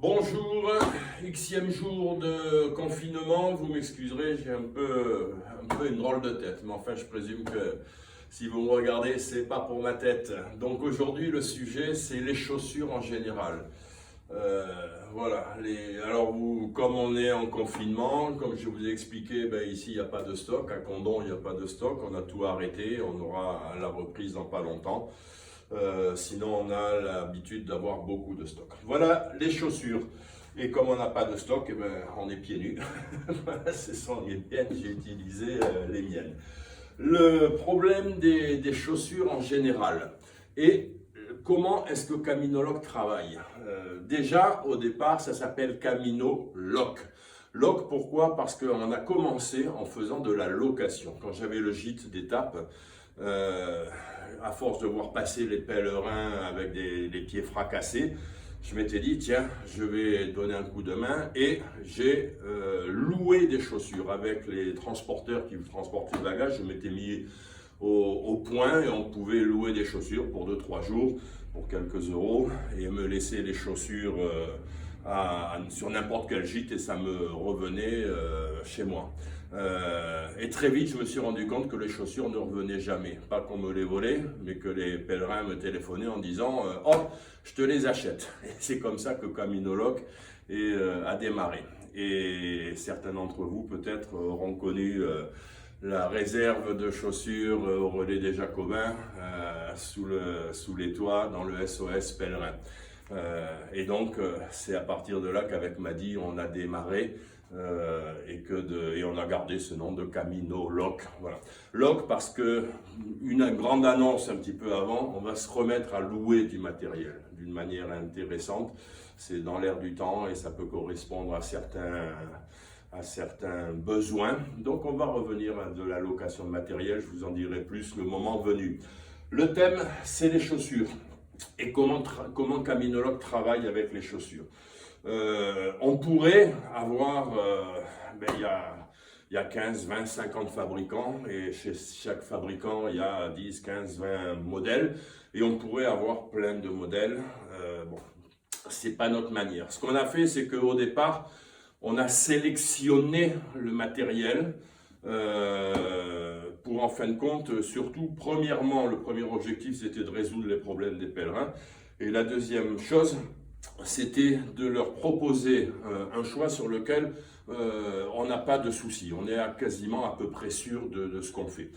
Bonjour, xème jour de confinement, vous m'excuserez, j'ai un peu une drôle de tête, mais enfin je présume que si vous me regardez, c'est pas pour ma tête. Donc aujourd'hui le sujet c'est les chaussures en général. Voilà, alors comme on est en confinement, comme je vous ai expliqué, ici il n'y a pas de stock, à Condom il n'y a pas de stock, on a tout arrêté, on aura la reprise dans pas longtemps. Sinon, on a l'habitude d'avoir beaucoup de stock. Voilà les chaussures. Et comme on n'a pas de stock, on est pieds nus. Voilà, ce sont les miennes, j'ai utilisé les miennes. Le problème des chaussures en général. Et comment est-ce que Caminoloc travaille? Déjà, au départ, ça s'appelle Camino Loc. Loc, pourquoi? Parce qu'on a commencé en faisant de la location. Quand j'avais le gîte d'étape, à force de voir passer les pèlerins avec les pieds fracassés, je m'étais dit, tiens, je vais donner un coup de main et j'ai loué des chaussures avec les transporteurs qui transportaient le bagage. Je m'étais mis au point et on pouvait louer des chaussures pour 2-3 jours pour quelques euros et me laisser les chaussures sur n'importe quel gîte et ça me revenait chez moi. Et très vite, je me suis rendu compte que les chaussures ne revenaient jamais. Pas qu'on me les volait, mais que les pèlerins me téléphonaient en disant « Oh, je te les achète ». Et c'est comme ça que Caminoloc a démarré. Et certains d'entre vous peut-être auront connu la réserve de chaussures au relais des Jacobins sous les toits dans le SOS pèlerin. Et donc, c'est à partir de là qu'avec Madi, on a démarré et on a gardé ce nom de Camino Loc. Voilà. Loc parce que une grande annonce un petit peu avant, on va se remettre à louer du matériel d'une manière intéressante. C'est dans l'air du temps et ça peut correspondre à certains besoins. Donc, on va revenir à de la location de matériel. Je vous en dirai plus le moment venu. Le thème, c'est les chaussures. Et comment Caminoloc travaille avec les chaussures. On pourrait avoir, il y a 15, 20, 50 fabricants et chez chaque fabricant il y a 10, 15, 20 modèles et on pourrait avoir plein de modèles. Bon, c'est pas notre manière. Ce qu'on a fait, c'est qu'au départ, on a sélectionné le matériel pour en fin de compte, surtout, premièrement, le premier objectif, c'était de résoudre les problèmes des pèlerins. Et la deuxième chose, c'était de leur proposer un choix sur lequel on n'a pas de souci. On est quasiment à peu près sûr de ce qu'on fait.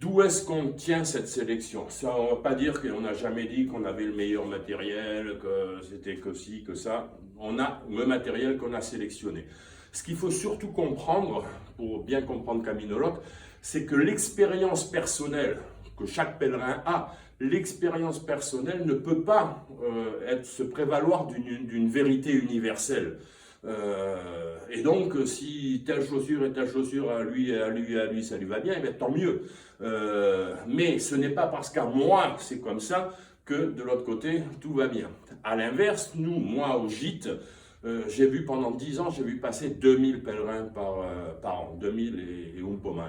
D'où est-ce qu'on tient cette sélection? Ça ne va pas dire qu'on n'a jamais dit qu'on avait le meilleur matériel, que c'était que ci, que ça. On a le matériel qu'on a sélectionné. Ce qu'il faut surtout comprendre, pour bien comprendre Caminoloc, c'est que l'expérience personnelle que chaque pèlerin a, l'expérience personnelle ne peut pas se prévaloir d'une vérité universelle. Et donc, si telle chaussure et telle chaussure à lui, ça lui va bien, bien tant mieux. Mais ce n'est pas parce qu'à moi, c'est comme ça, que de l'autre côté, tout va bien. À l'inverse, moi au gîte, j'ai vu pendant 10 ans, j'ai vu passer 2000 pèlerins par an, 2000 et un peu moins.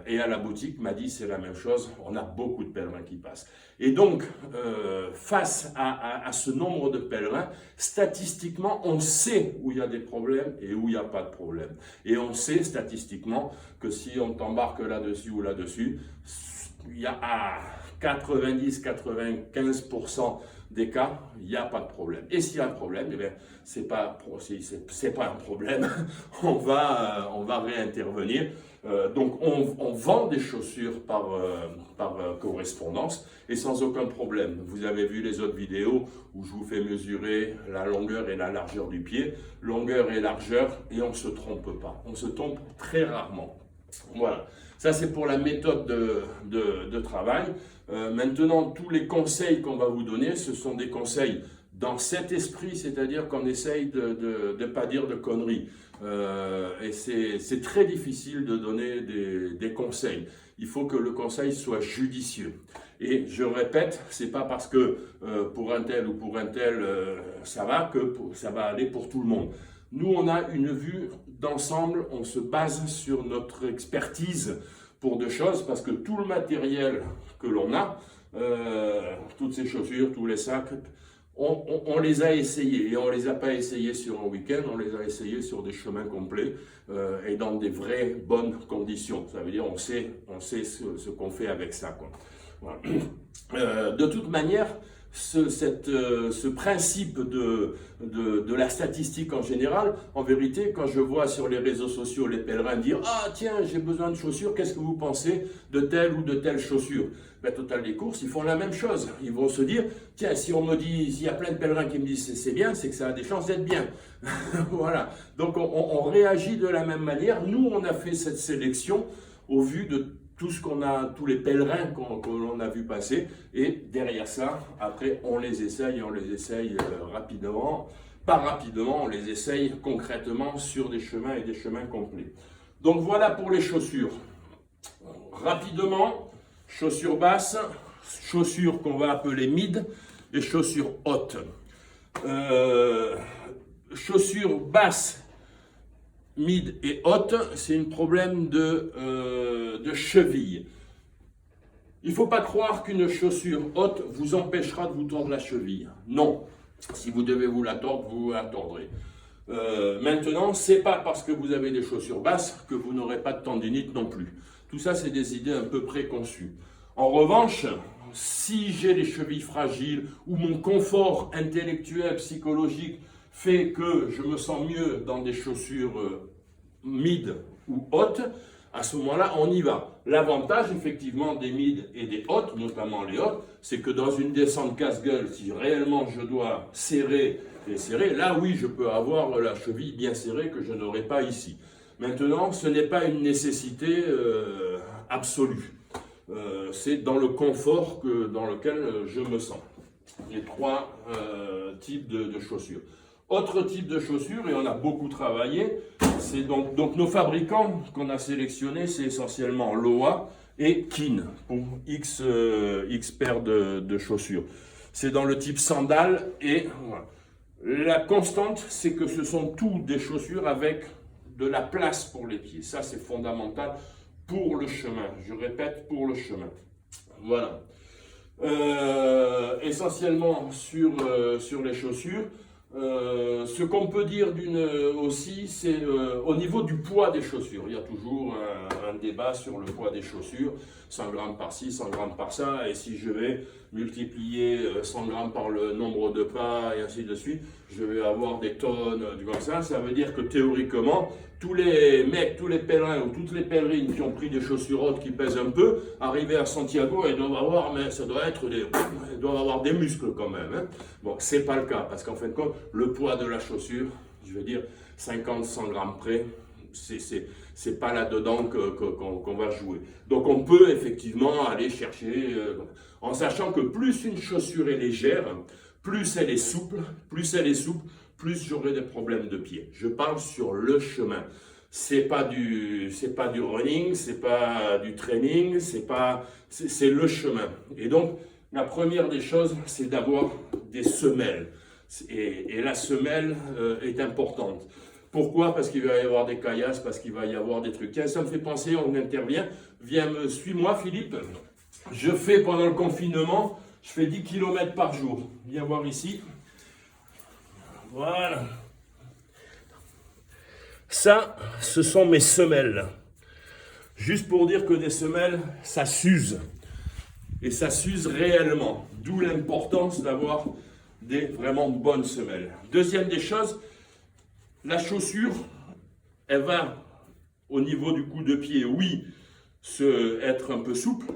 Et à la boutique, m'a dit c'est la même chose, on a beaucoup de pèlerins qui passent. Et donc, face à ce nombre de pèlerins, statistiquement, on sait où il y a des problèmes et où il n'y a pas de problème. Et on sait statistiquement que si on t'embarque là-dessus ou là-dessus, il y a à 90-95% des cas, il n'y a pas de problème. Et s'il y a un problème, eh bien, c'est pas un problème, on va réintervenir. Donc on vend des chaussures par correspondance et sans aucun problème. Vous avez vu les autres vidéos où je vous fais mesurer la longueur et la largeur du pied, longueur et largeur, et on ne se trompe pas. On se trompe très rarement. Voilà, ça c'est pour la méthode de travail. Maintenant, tous les conseils qu'on va vous donner, ce sont des conseils dans cet esprit, c'est-à-dire qu'on essaye de ne pas dire de conneries. Et c'est très difficile de donner des conseils. Il faut que le conseil soit judicieux. Et je répète, c'est pas parce que pour un tel ou pour un tel ça va que ça va aller pour tout le monde. Nous, on a une vue d'ensemble, on se base sur notre expertise pour deux choses, parce que tout le matériel que l'on a, toutes ces chaussures, tous les sacs, on les a essayés, et on ne les a pas essayés sur un week-end, on les a essayés sur des chemins complets et dans des vraies bonnes conditions. Ça veut dire on sait ce qu'on fait avec ça, quoi. Voilà. De toute manière, ce principe de la statistique en général, en vérité, quand je vois sur les réseaux sociaux les pèlerins dire « Ah tiens, j'ai besoin de chaussures, qu'est-ce que vous pensez de telle ou de telle chaussure ?» Ben, Total des courses, ils font la même chose. Ils vont se dire « Tiens, si on me dit, s'il y a plein de pèlerins qui me disent c'est bien, c'est que ça a des chances d'être bien. » Voilà. Donc on réagit de la même manière. Nous, on a fait cette sélection au vu de tout ce qu'on a, tous les pèlerins qu'on a vu passer, et derrière ça, après, on les essaye rapidement. Pas rapidement, on les essaye concrètement sur des chemins et des chemins complets. Donc voilà pour les chaussures. Rapidement, chaussures basses, chaussures qu'on va appeler mid, et chaussures hautes. Chaussures basses, mid et haute, c'est un problème de cheville. Il ne faut pas croire qu'une chaussure haute vous empêchera de vous tordre la cheville. Non, si vous devez vous la tordre, vous la tordrez. Maintenant, ce n'est pas parce que vous avez des chaussures basses que vous n'aurez pas de tendinite non plus. Tout ça, c'est des idées un peu préconçues. En revanche, si j'ai les chevilles fragiles ou mon confort intellectuel, psychologique fait que je me sens mieux dans des chaussures mid ou hautes, à ce moment-là, on y va. L'avantage, effectivement, des mid et des hautes, notamment les hautes, c'est que dans une descente casse-gueule, si réellement je dois serrer et serrer, là, oui, je peux avoir la cheville bien serrée que je n'aurai pas ici. Maintenant, ce n'est pas une nécessité absolue. C'est dans le confort dans lequel je me sens. Les trois types de chaussures. Autre type de chaussures, et on a beaucoup travaillé, c'est donc nos fabricants qu'on a sélectionnés, c'est essentiellement Loa et Kin pour X paires de chaussures. C'est dans le type sandales et voilà. La constante, c'est que ce sont tous des chaussures avec de la place pour les pieds. Ça, c'est fondamental pour le chemin. Je répète, pour le chemin. Voilà. Essentiellement sur les chaussures. Ce qu'on peut dire aussi, c'est au niveau du poids des chaussures. Il y a toujours un débat sur le poids des chaussures, 100 grammes par-ci, 100 grammes par-ça, et si je vais multiplier 100 grammes par le nombre de pas, et ainsi de suite, je vais avoir des tonnes comme ça. Ça veut dire que théoriquement, tous les mecs, tous les pèlerins ou toutes les pèlerines qui ont pris des chaussures hautes qui pèsent un peu, arrivés à Santiago, ils doivent avoir, mais ça doit être ils doivent avoir des muscles quand même. Hein. Bon, c'est pas le cas, parce qu'en fin de compte, le poids de la chaussure, je veux dire 50-100 grammes près, c'est pas là-dedans qu'on va jouer. Donc on peut effectivement aller chercher, en sachant que plus une chaussure est légère, plus elle est souple, plus j'aurai des problèmes de pied. Je parle sur le chemin. C'est pas du running, c'est pas du training, c'est le chemin. Et donc, la première des choses, c'est d'avoir des semelles. Et la semelle est importante. Pourquoi? Parce qu'il va y avoir des caillasses, parce qu'il va y avoir des trucs. Tiens, ça me fait penser, on intervient. Viens, suis-moi, Philippe. Je fais pendant le confinement, je fais 10 km par jour. Viens voir ici. Voilà. Ça, ce sont mes semelles. Juste pour dire que des semelles, ça s'use. Et ça s'use réellement. D'où l'importance d'avoir des vraiment bonnes semelles. Deuxième des choses, la chaussure, elle va, au niveau du coup de pied, oui, être un peu souple.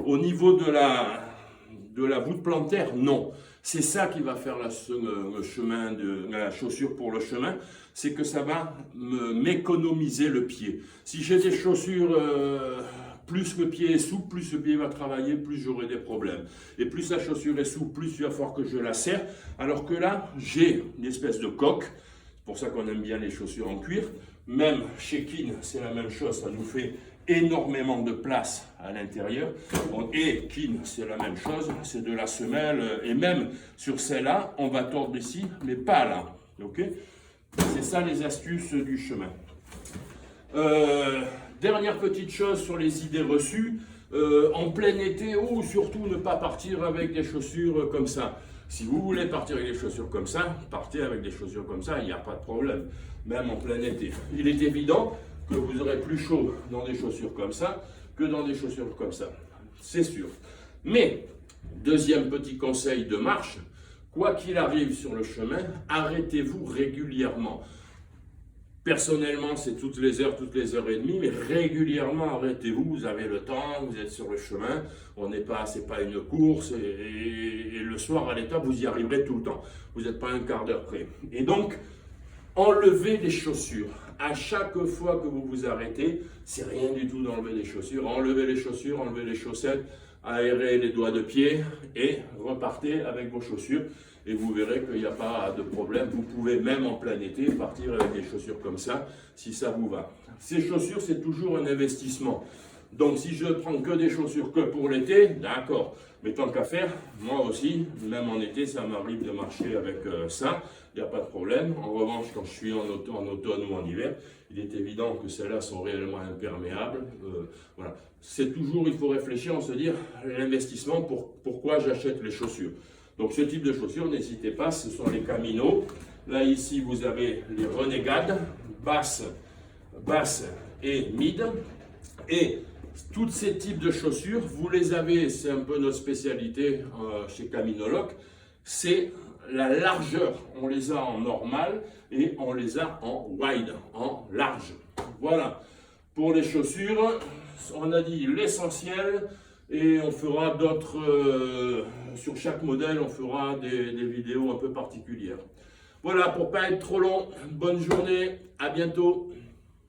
Au niveau de la voûte plantaire, non. C'est ça qui va faire le chemin la chaussure pour le chemin, c'est que ça va m'économiser le pied. Si j'ai des chaussures, plus le pied est souple, plus le pied va travailler, plus j'aurai des problèmes. Et plus la chaussure est souple, plus il va falloir que je la serre. Alors que là, j'ai une espèce de coque. C'est pour ça qu'on aime bien les chaussures en cuir. Même chez Kin, c'est la même chose, ça nous fait énormément de place à l'intérieur. Et Kin, c'est la même chose, c'est de la semelle. Et même sur celle-là, on va tordre ici, mais pas là. Okay, c'est ça les astuces du chemin. Dernière petite chose sur les idées reçues. En plein été, surtout ne pas partir avec des chaussures comme ça. Si vous voulez partir avec des chaussures comme ça, partez avec des chaussures comme ça, il n'y a pas de problème, même en plein été. Il est évident que vous aurez plus chaud dans des chaussures comme ça que dans des chaussures comme ça, c'est sûr. Mais, deuxième petit conseil de marche, quoi qu'il arrive sur le chemin, arrêtez-vous régulièrement. Personnellement, c'est toutes les heures et demie, mais régulièrement, arrêtez-vous, vous avez le temps, vous êtes sur le chemin, c'est pas une course, et le soir à l'étape, vous y arriverez tout le temps. Vous n'êtes pas un quart d'heure près. Et donc, enlevez les chaussures. À chaque fois que vous vous arrêtez, c'est rien du tout d'enlever les chaussures. Enlevez les chaussures, enlevez les chaussettes, aérez les doigts de pied et repartez avec vos chaussures. Et vous verrez qu'il n'y a pas de problème. Vous pouvez même en plein été partir avec des chaussures comme ça, si ça vous va. Ces chaussures, c'est toujours un investissement. Donc si je prends que des chaussures que pour l'été, d'accord. Mais tant qu'à faire, moi aussi, même en été, ça m'arrive de marcher avec ça. Il n'y a pas de problème. En revanche, quand je suis en automne ou en hiver, il est évident que celles-là sont réellement imperméables. Voilà. C'est toujours, il faut réfléchir, on se dire, l'investissement, pourquoi j'achète les chaussures. Donc ce type de chaussures, n'hésitez pas, ce sont les Camino. Là ici, vous avez les Renegade, basse et mid. Et tous ces types de chaussures, vous les avez, c'est un peu notre spécialité chez Caminoloc, c'est la largeur. On les a en normal et on les a en wide, en large. Voilà. Pour les chaussures, on a dit l'essentiel. Et on fera d'autres, sur chaque modèle, on fera des vidéos un peu particulières. Voilà, pour ne pas être trop long, bonne journée, à bientôt.